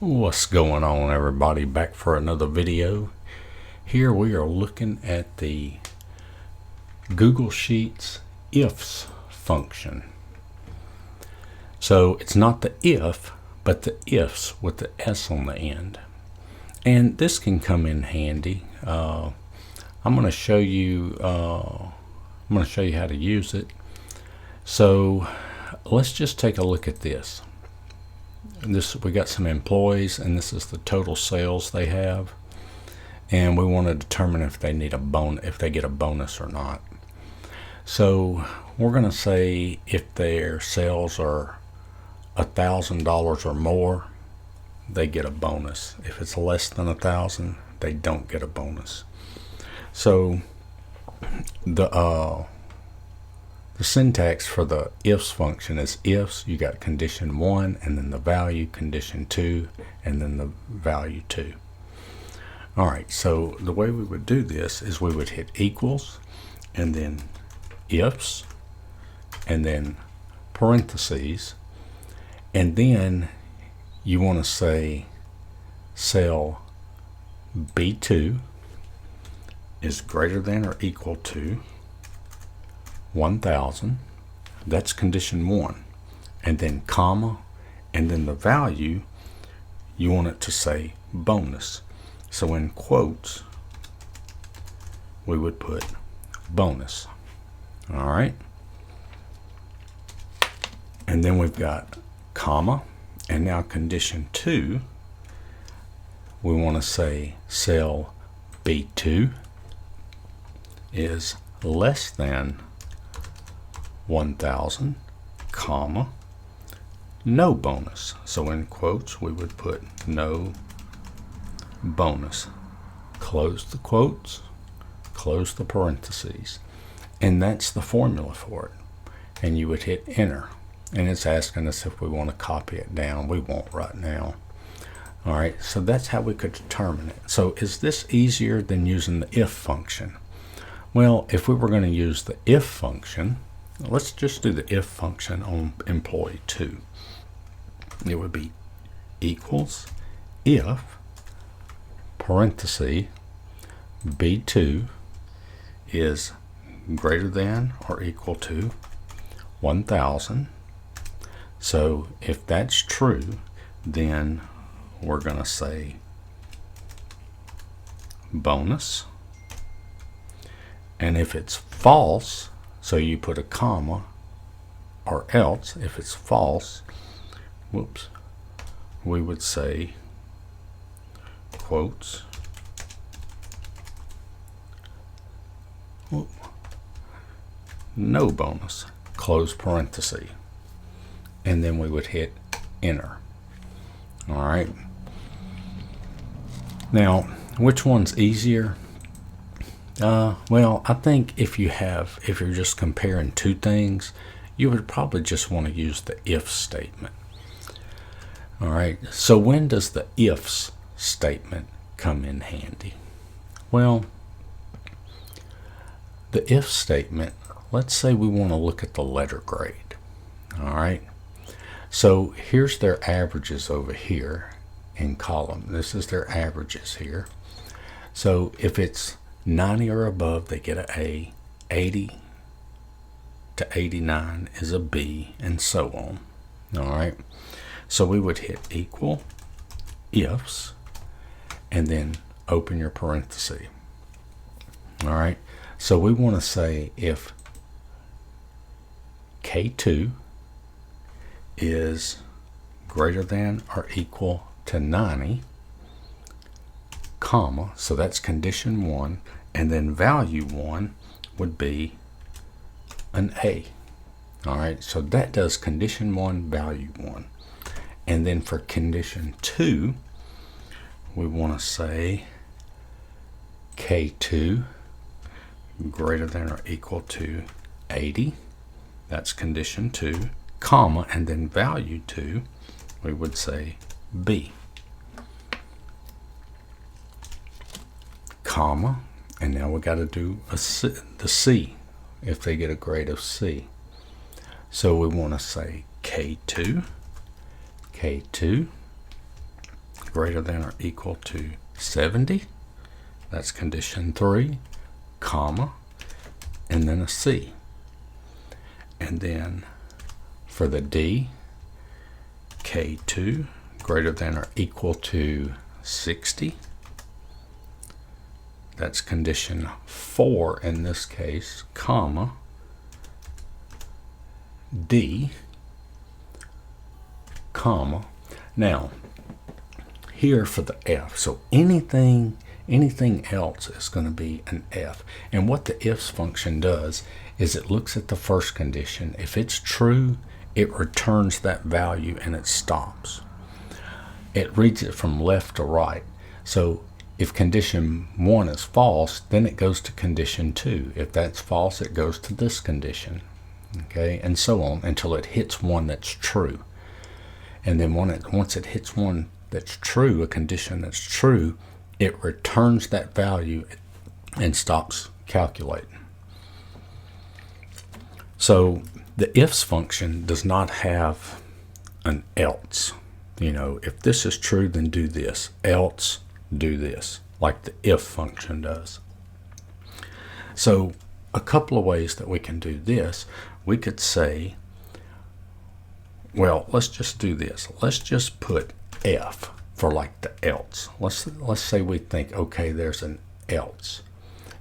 What's going on, everybody? Back for another video. Here we are looking at the Google Sheets IFS function. So it's not the if, but the ifs with the S on the end. And this can come in handy. I'm going to show you how to use it. So let's just take a look at this. We got some employees, and this is the total sales they have, and we want to determine if they need if they get a bonus or not. So we're going to say if their sales are $1,000 or more, they get a bonus. If it's less than 1,000, they don't get a bonus. So the syntax for the ifs function is ifs, you got condition 1, and then the value, condition 2, and then the value 2. Alright, so the way we would do this is we would hit equals, and then ifs, and then parentheses, and then you want to say cell B2 is greater than or equal to 1,000, that's condition 1, and then comma, and then the value, you want it to say bonus. So in quotes, we would put bonus. All right. And then we've got comma, and now condition 2, we want to say cell B2 is less than 1,000, comma, no bonus. So in quotes, we would put no bonus. Close the quotes, close the parentheses. And that's the formula for it. And you would hit enter. And it's asking us if we want to copy it down. We won't right now. All right, so that's how we could determine it. So is this easier than using the if function? Well, if we were going to use the if function, let's just do the if function on employee 2. It would be equals if parenthesis B2 is greater than or equal to 1,000. So if that's true, then we're going to say bonus. And if it's false, so you put a comma, or else, if it's false, we would say quotes, no bonus, close parenthesis, and then we would hit enter. All right. Now, which one's easier? Well, I think if you're just comparing two things, you would probably just want to use the if statement. All right, so when does the ifs statement come in handy? Well, the if statement, let's say we want to look at the letter grade. All right, so here's their averages over here in column. This is their averages here. So if it's 90 or above, they get an A. 80 to 89 is a B, and so on. All right. So we would hit equal ifs, and then open your parenthesis. All right. So we want to say if K2 is greater than or equal to 90, comma, so that's condition 1, and then value 1 would be an A. All right, so that does condition 1, value 1. And then for condition 2, we want to say K2 greater than or equal to 80. That's condition 2, comma, and then value 2, we would say B. Comma, and now we got to do the C if they get a grade of C. So we want to say K2 greater than or equal to 70. That's condition 3, comma, and then a C. And then for the D, K2 greater than or equal to 60. That's condition 4 in this case, comma, D, comma. Now, here for the F, so anything else is going to be an F. And what the ifs function does is it looks at the first condition. If it's true, it returns that value and it stops. It reads it from left to right. So if condition 1 is false, then it goes to condition 2. If that's false, it goes to this condition. Okay, and so on until it hits one that's true. And then once it hits one that's true, a condition that's true, it returns that value and stops calculating. So the ifs function does not have an else. You know, if this is true, then do this, else do this, like the if function does. So a couple of ways that we can do this. We could say, well, let's just do this. Let's just put F for like the else. Let's say we think, okay, there's an else.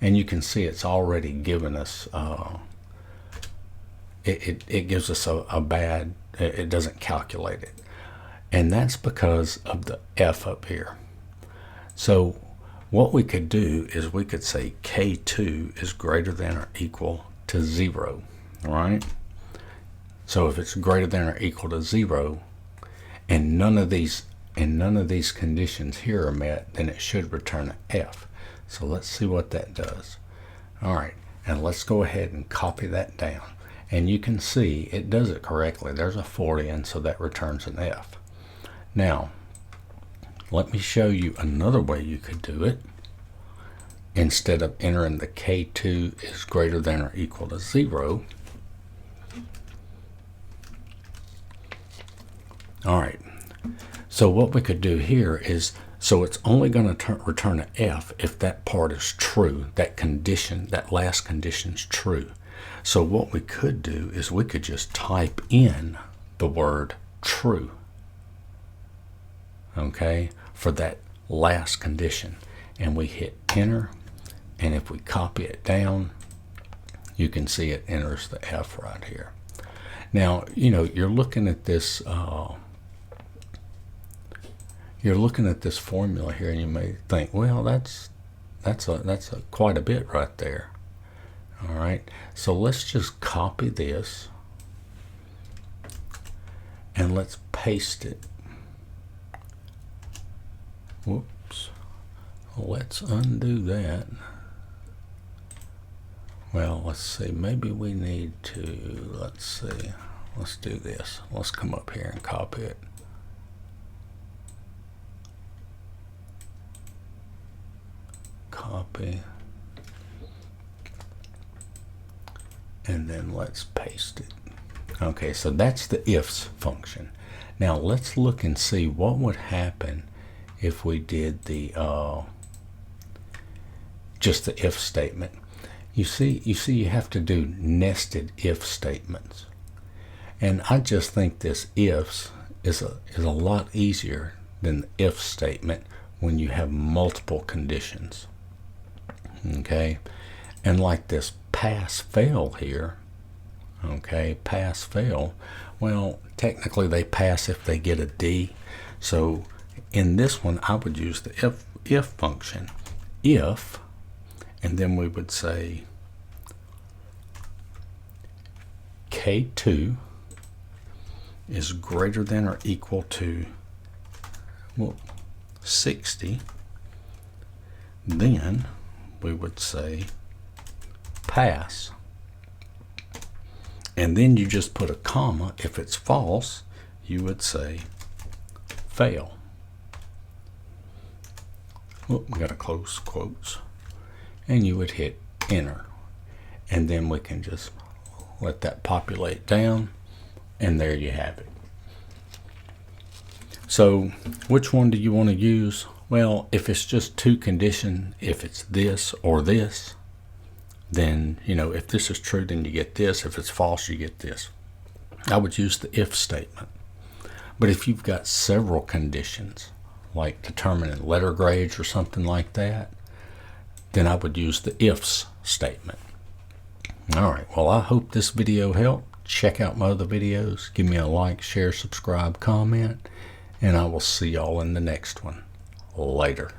And you can see it's already given us, it gives us a bad, it doesn't calculate it. And that's because of the F up here. So what we could do is we could say K2 is greater than or equal to 0. All right. So if it's greater than or equal to 0, and none of these conditions here are met, then it should return an F. So let's see what that does. All right, and let's go ahead and copy that down. And you can see it does it correctly. There's a 40, and so that returns an F. Now, let me show you another way you could do it. Instead of entering the K2 is greater than or equal to 0, all right, so what we could do here is, so it's only going to return an F if that part is true, that condition, that last condition is true. So what we could do is we could just type in the word true, okay, for that last condition. And we hit enter, and if we copy it down, you can see it enters the F right here. Now, you know, you're looking at this formula here, and you may think, well, that's quite a bit right there. All right, so let's just copy this and let's paste it. Whoops, let's undo that. Well, let's see, maybe we need to, let's do this. Let's come up here and copy it. Copy, and then let's paste it. Okay, so that's the ifs function. Now let's look and see what would happen if we did the just the if statement. You see you have to do nested if statements, and I just think this ifs is a lot easier than the if statement when you have multiple conditions. Okay, and like this pass fail here, okay, pass fail, well, technically they pass if they get a D. So in this one I would use the if function, if, and then we would say K2 is greater than or equal to 60, then we would say pass, and then you just put a comma. If it's false, you would say fail. We got to close quotes, and you would hit enter, and then we can just let that populate down, and there you have it. So which one do you want to use? Well, if it's just two conditions, if it's this or this, then, if this is true, then you get this. If it's false, you get this. I would use the if statement. But if you've got several conditions, like determining letter grades or something like that, then I would use the ifs statement. All right, well, I hope this video helped. Check out my other videos. Give me a like, share, subscribe, comment, and I will see y'all in the next one. Later.